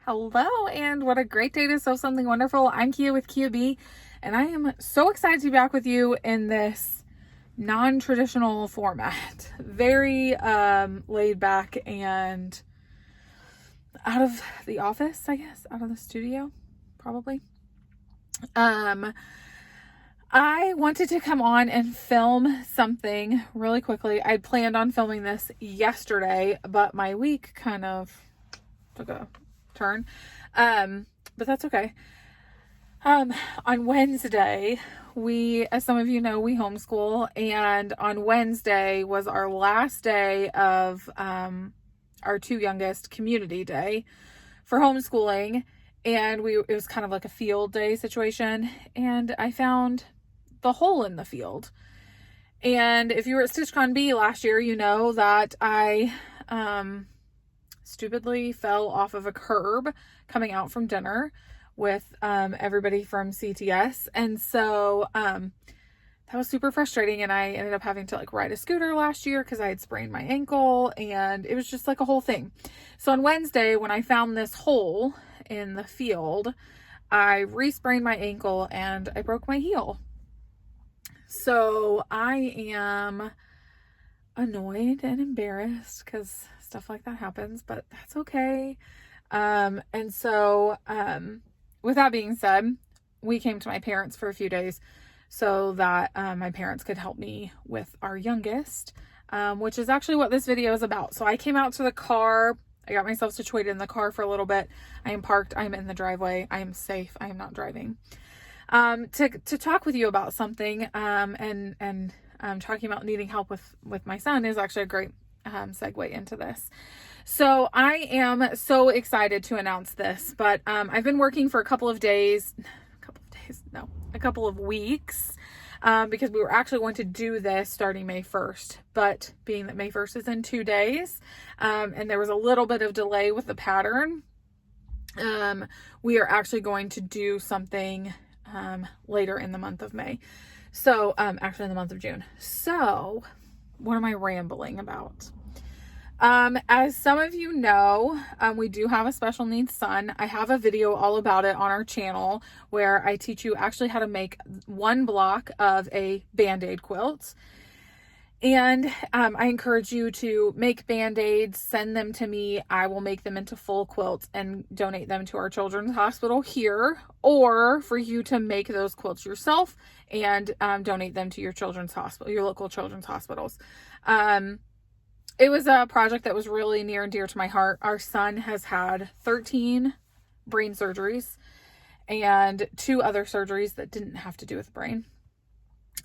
Hello, and what a great day to sew something wonderful. I'm Kia with Kia Bee, and I am so excited to be back with you in this non-traditional format. Very laid back and out of the office, I guess, out of the studio, probably. I wanted to come on and film something really quickly. I planned on filming this yesterday, but my week kind of took a turn. But that's okay. On Wednesday, as some of you know, we homeschool, and on Wednesday was our last day of our two youngest community day for homeschooling, and it was kind of like a field day situation, and I found the hole in the field. And if you were at StitchCon B last year, you know that I stupidly fell off of a curb coming out from dinner with everybody from CTS, and so that was super frustrating, and I ended up having to ride a scooter last year because I had sprained my ankle, and it was just like a whole thing. So on Wednesday, when I found this hole in the field, I re-sprained my ankle and I broke my heel. So I am annoyed and embarrassed because stuff like that happens, but that's okay. And so with that being said, we came to my parents for a few days so that my parents could help me with our youngest, which is actually what this video is about. So I came out to the car. I got myself situated in the car for a little bit. I am parked. I am in the driveway. I am safe. I am not driving. To talk with you about something, and talking about needing help with my son is actually a great segue into this. So I am so excited to announce this, but I've been working for a couple of weeks, because we were actually going to do this starting May 1st, but being that May 1st is in 2 days, and there was a little bit of delay with the pattern, we are actually going to do something later in the month of May. So actually in the month of June. So what am I rambling about? As some of you know, we do have a special needs son. I have a video all about it on our channel where I teach you actually how to make one block of a Band-Aid quilt. And I encourage you to make Band-Aids, send them to me. I will make them into full quilts and donate them to our children's hospital here, or for you to make those quilts yourself and donate them to your children's hospital, your local children's hospitals. It was a project that was really near and dear to my heart. Our son has had 13 brain surgeries and 2 other surgeries that didn't have to do with the brain.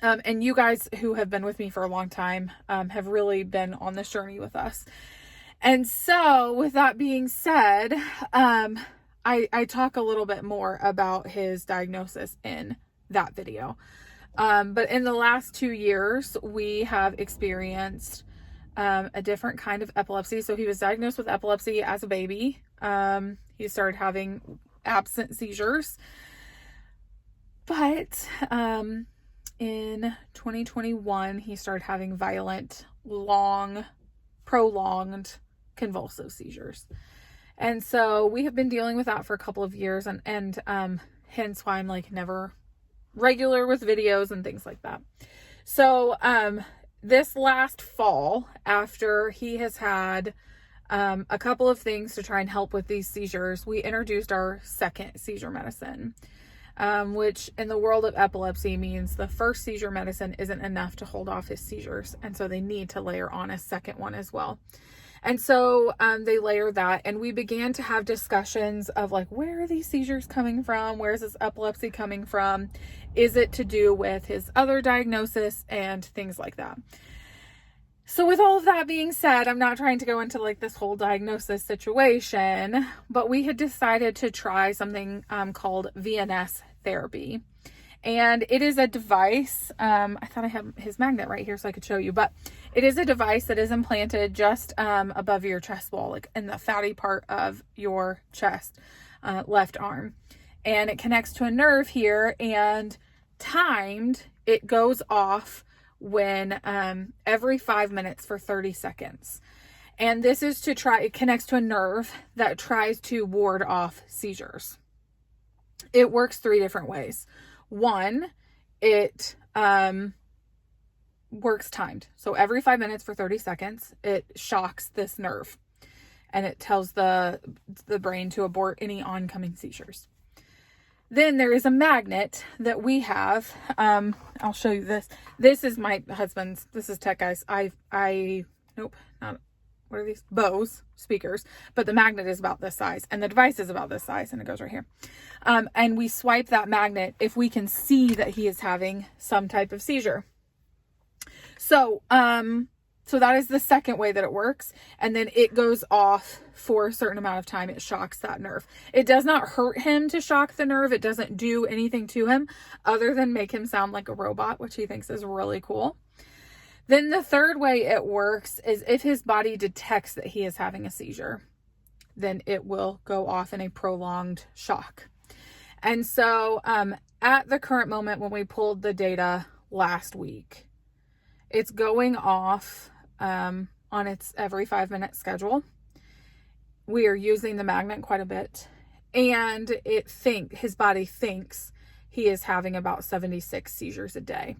And you guys who have been with me for a long time have really been on this journey with us. And so with that being said, I talk a little bit more about his diagnosis in that video. But in the last 2 years, we have experienced a different kind of epilepsy. So he was diagnosed with epilepsy as a baby. He started having absent seizures. But in 2021, he started having violent, long, prolonged, convulsive seizures. And so we have been dealing with that for a couple of years, and hence why I'm never regular with videos and things like that. So this last fall, after he has had a couple of things to try and help with these seizures, we introduced our second seizure medicine. Which in the world of epilepsy means the first seizure medicine isn't enough to hold off his seizures. And so they need to layer on a second one as well. And so they layer that, and we began to have discussions of where are these seizures coming from? Where is this epilepsy coming from? Is it to do with his other diagnosis and things like that? So with all of that being said, I'm not trying to go into this whole diagnosis situation, but we had decided to try something called VNS therapy. And it is a device. I thought I had his magnet right here so I could show you, but it is a device that is implanted just above your chest wall, in the fatty part of your chest, left arm. And it connects to a nerve here, and timed, it goes off when every 5 minutes for 30 seconds. And this is to try, it connects to a nerve that tries to ward off seizures. It works 3 different ways. One, it works timed. So every 5 minutes for 30 seconds, it shocks this nerve and it tells the brain to abort any oncoming seizures. Then there is a magnet that we have. I'll show you this. This is my husband's. This is tech, guys. Nope, not, what are these? Bose speakers. But the magnet is about this size and the device is about this size and it goes right here. And we swipe that magnet if we can see that he is having some type of seizure. So that is the second way that it works. And then it goes off for a certain amount of time. It shocks that nerve. It does not hurt him to shock the nerve. It doesn't do anything to him other than make him sound like a robot, which he thinks is really cool. Then the third way it works is if his body detects that he is having a seizure, then it will go off in a prolonged shock. And so at the current moment, when we pulled the data last week, it's going off on its every 5-minute schedule. We are using the magnet quite a bit, and his body thinks he is having about 76 seizures a day.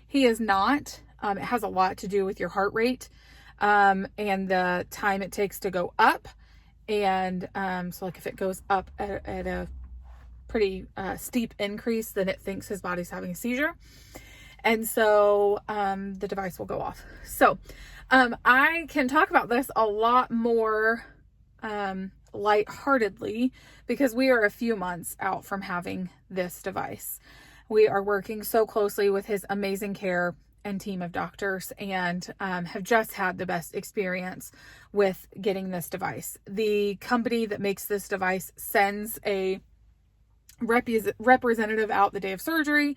He is not. It has a lot to do with your heart rate and the time it takes to go up. And so like if it goes up at a pretty steep increase, then it thinks his body's having a seizure. And so the device will go off. So I can talk about this a lot more lightheartedly because we are a few months out from having this device. We are working so closely with his amazing care and team of doctors and have just had the best experience with getting this device. The company that makes this device sends a representative out the day of surgery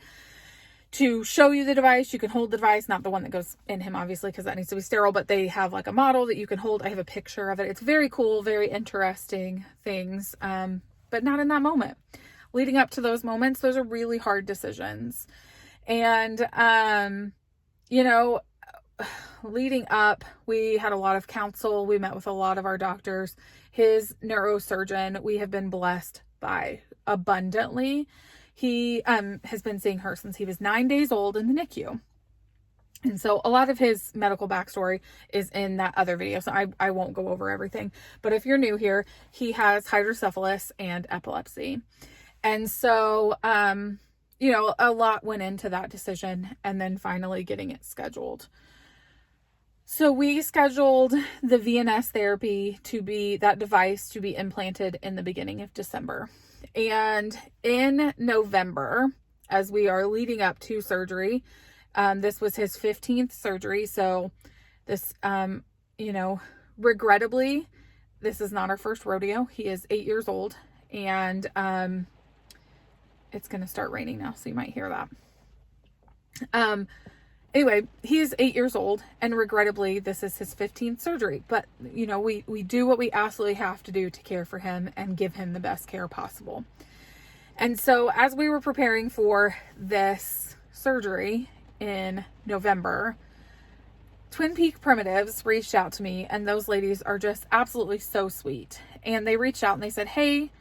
to show you the device. You can hold the device, not the one that goes in him, obviously, because that needs to be sterile, but they have like a model that you can hold. I have a picture of it. It's very cool, very interesting things, but not in that moment. Leading up to those moments, those are really hard decisions. And, leading up, we had a lot of counsel. We met with a lot of our doctors. His neurosurgeon, we have been blessed by abundantly. He has been seeing her since he was 9 days old in the NICU. And so a lot of his medical backstory is in that other video. So I won't go over everything. But if you're new here, he has hydrocephalus and epilepsy. And so, a lot went into that decision and then finally getting it scheduled. So we scheduled the VNS therapy that device to be implanted in the beginning of December. And in November, as we are leading up to surgery, this was his 15th surgery. So this, regrettably, this is not our first rodeo. He is 8 years old and it's going to start raining now. So you might hear that. Anyway, he is 8 years old and regrettably, this is his 15th surgery. But, we do what we absolutely have to do to care for him and give him the best care possible. And so as we were preparing for this surgery in November, Twin Peak Primitives reached out to me, and those ladies are just absolutely so sweet. And they reached out and they said, hey,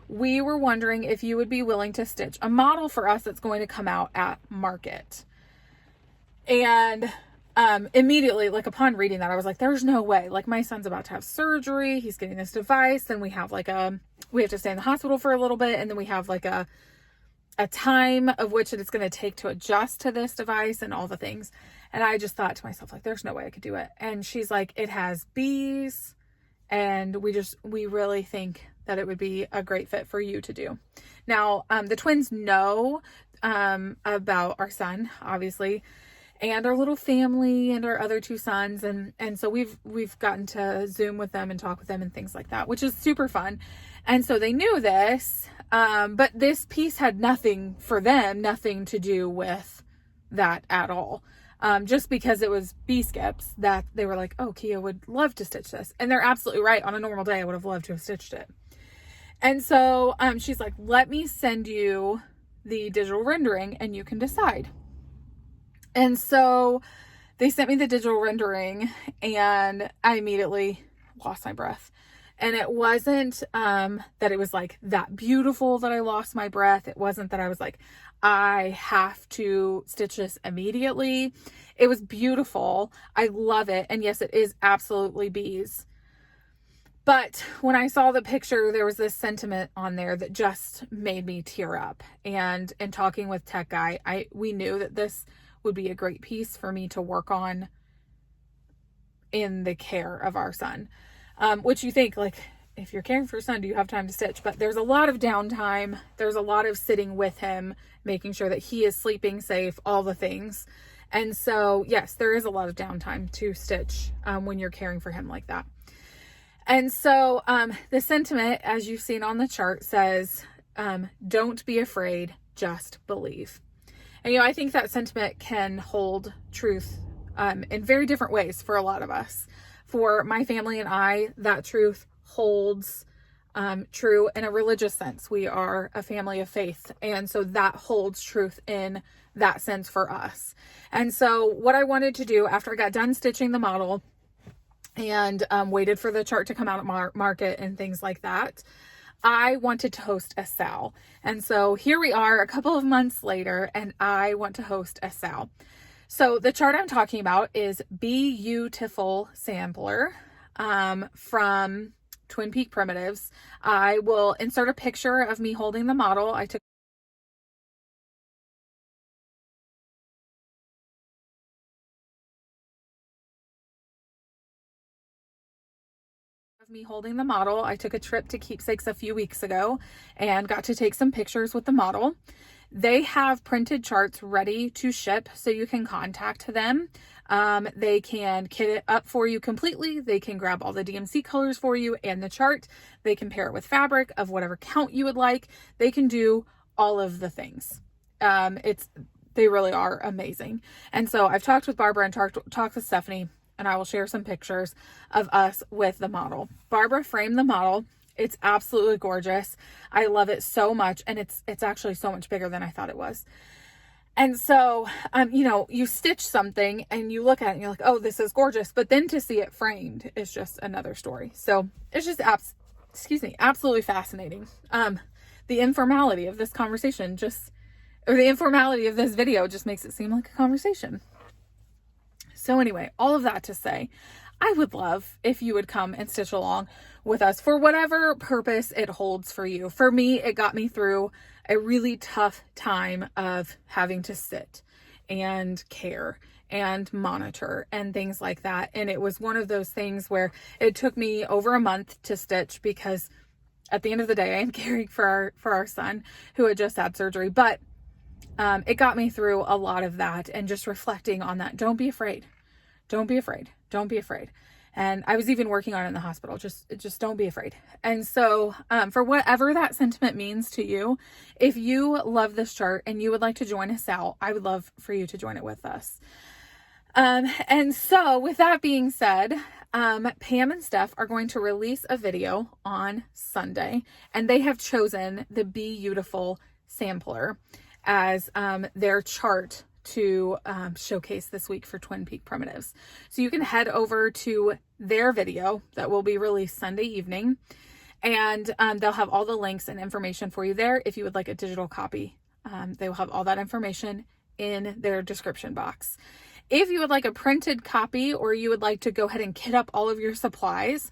we were wondering if you would be willing to stitch a model for us that's going to come out at market. And immediately, upon reading that, I was like, there's no way. My son's about to have surgery. He's getting this device. Then we have we have to stay in the hospital for a little bit. And then we have a time of which it's going to take to adjust to this device and all the things. And I just thought to myself, there's no way I could do it. And she's like, it has bees. And we really think that it would be a great fit for you to do. Now, the twins know about our son, obviously, and our little family and our other 2 sons. And so we've gotten to Zoom with them and talk with them and things like that, which is super fun. And so they knew this, but this piece had nothing to do with that at all. Just because it was bee skips that they were like, oh, Kia would love to stitch this. And they're absolutely right. On a normal day, I would have loved to have stitched it. And so she's like, let me send you the digital rendering and you can decide. And so they sent me the digital rendering and I immediately lost my breath. And it wasn't that it was like that beautiful that I lost my breath. It wasn't that I was like, I have to stitch this immediately. It was beautiful. I love it. And yes, it is absolutely bees. But when I saw the picture, there was this sentiment on there that just made me tear up. And in talking with Tech Guy, we knew that this would be a great piece for me to work on in the care of our son. Which you think, like, if you're caring for your son, do you have time to stitch? But there's a lot of downtime. There's a lot of sitting with him, making sure that he is sleeping safe, all the things. And so, yes, there is a lot of downtime to stitch when you're caring for him like that. And so the sentiment, as you've seen on the chart, says, don't be afraid, just believe. And, I think that sentiment can hold truth in very different ways for a lot of us. For my family and I, that truth holds true in a religious sense. We are a family of faith. And so that holds truth in that sense for us. And so what I wanted to do after I got done stitching the model and waited for the chart to come out at market and things like that, I wanted to host a SAL. And so here we are a couple of months later, and I want to host a SAL. So the chart I'm talking about is BeeYOUtiful sampler from Twin Peak Primitives. I will insert a picture of me holding the model. I took a trip to Keepsakes a few weeks ago and got to take some pictures with the model. They have printed charts ready to ship, so you can contact them. They can kit it up for you completely. They can grab all the DMC colors for you and the chart. They can pair it with fabric of whatever count you would like. They can do all of the things. They really are amazing. And so I've talked with Barbara and talked with Stephanie, and I will share some pictures of us with the model. Barbara framed the model. It's absolutely gorgeous. I love it so much. And it's actually so much bigger than I thought it was. And so, you stitch something and you look at it and you're like, oh, this is gorgeous. But then to see it framed is just another story. So it's just, absolutely fascinating. The informality of this conversation the informality of this video just makes it seem like a conversation. So anyway, all of that to say, I would love if you would come and stitch along with us for whatever purpose it holds for you. For me, it got me through a really tough time of having to sit and care and monitor and things like that. And it was one of those things where it took me over a month to stitch because at the end of the day, I am caring for our son who had just had surgery. But it got me through a lot of that and just reflecting on that. Don't be afraid. Don't be afraid. Don't be afraid. And I was even working on it in the hospital. Just don't be afraid. And so for whatever that sentiment means to you, if you love this chart and you would like to join a SAL, I would love for you to join it with us. And so with that being said, Pam and Steph are going to release a video on Sunday, and they have chosen the BeeYOUtiful sampler as their chart to showcase this week for Twin Peak Primitives. So you can head over to their video that will be released Sunday evening, and they'll have all the links and information for you there. If you would like a digital copy, they will have all that information in their description box. If you would like a printed copy, or you would like to go ahead and kit up all of your supplies,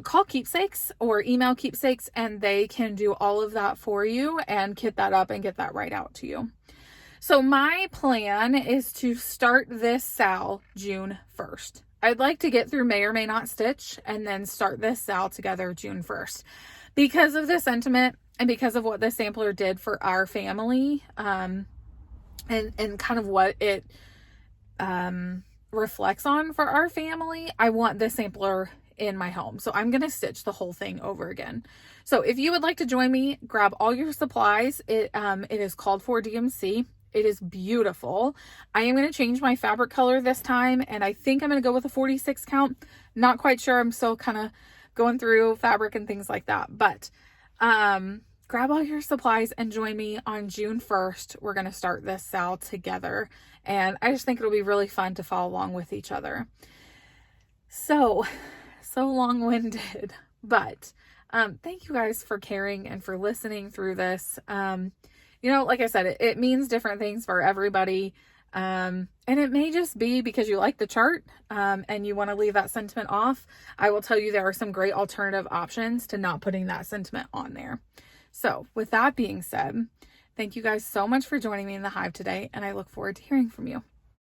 call Keepsakes or email Keepsakes, and they can do all of that for you and kit that up and get that right out to you. So my plan is to start this SAL June 1st. I'd like to get through May or May Not Stitch and then start this SAL together June 1st. Because of the sentiment and because of what the sampler did for our family, and kind of what it reflects on for our family, I want this sampler in my home. So I'm going to stitch the whole thing over again. So if you would like to join me, grab all your supplies. It is called for DMC. It is beautiful. I am going to change my fabric color this time, and I think I'm going to go with a 46 count. Not quite sure. I'm still kind of going through fabric and things like that. But grab all your supplies and join me on June 1st. We're going to start this SAL together, and I just think it'll be really fun to follow along with each other. So so long-winded, but thank you guys for caring and for listening through this. Like I said, it means different things for everybody. And it may just be because you like the chart, and you want to leave that sentiment off. I will tell you there are some great alternative options to not putting that sentiment on there. So with that being said, thank you guys so much for joining me in the hive today, and I look forward to hearing from you.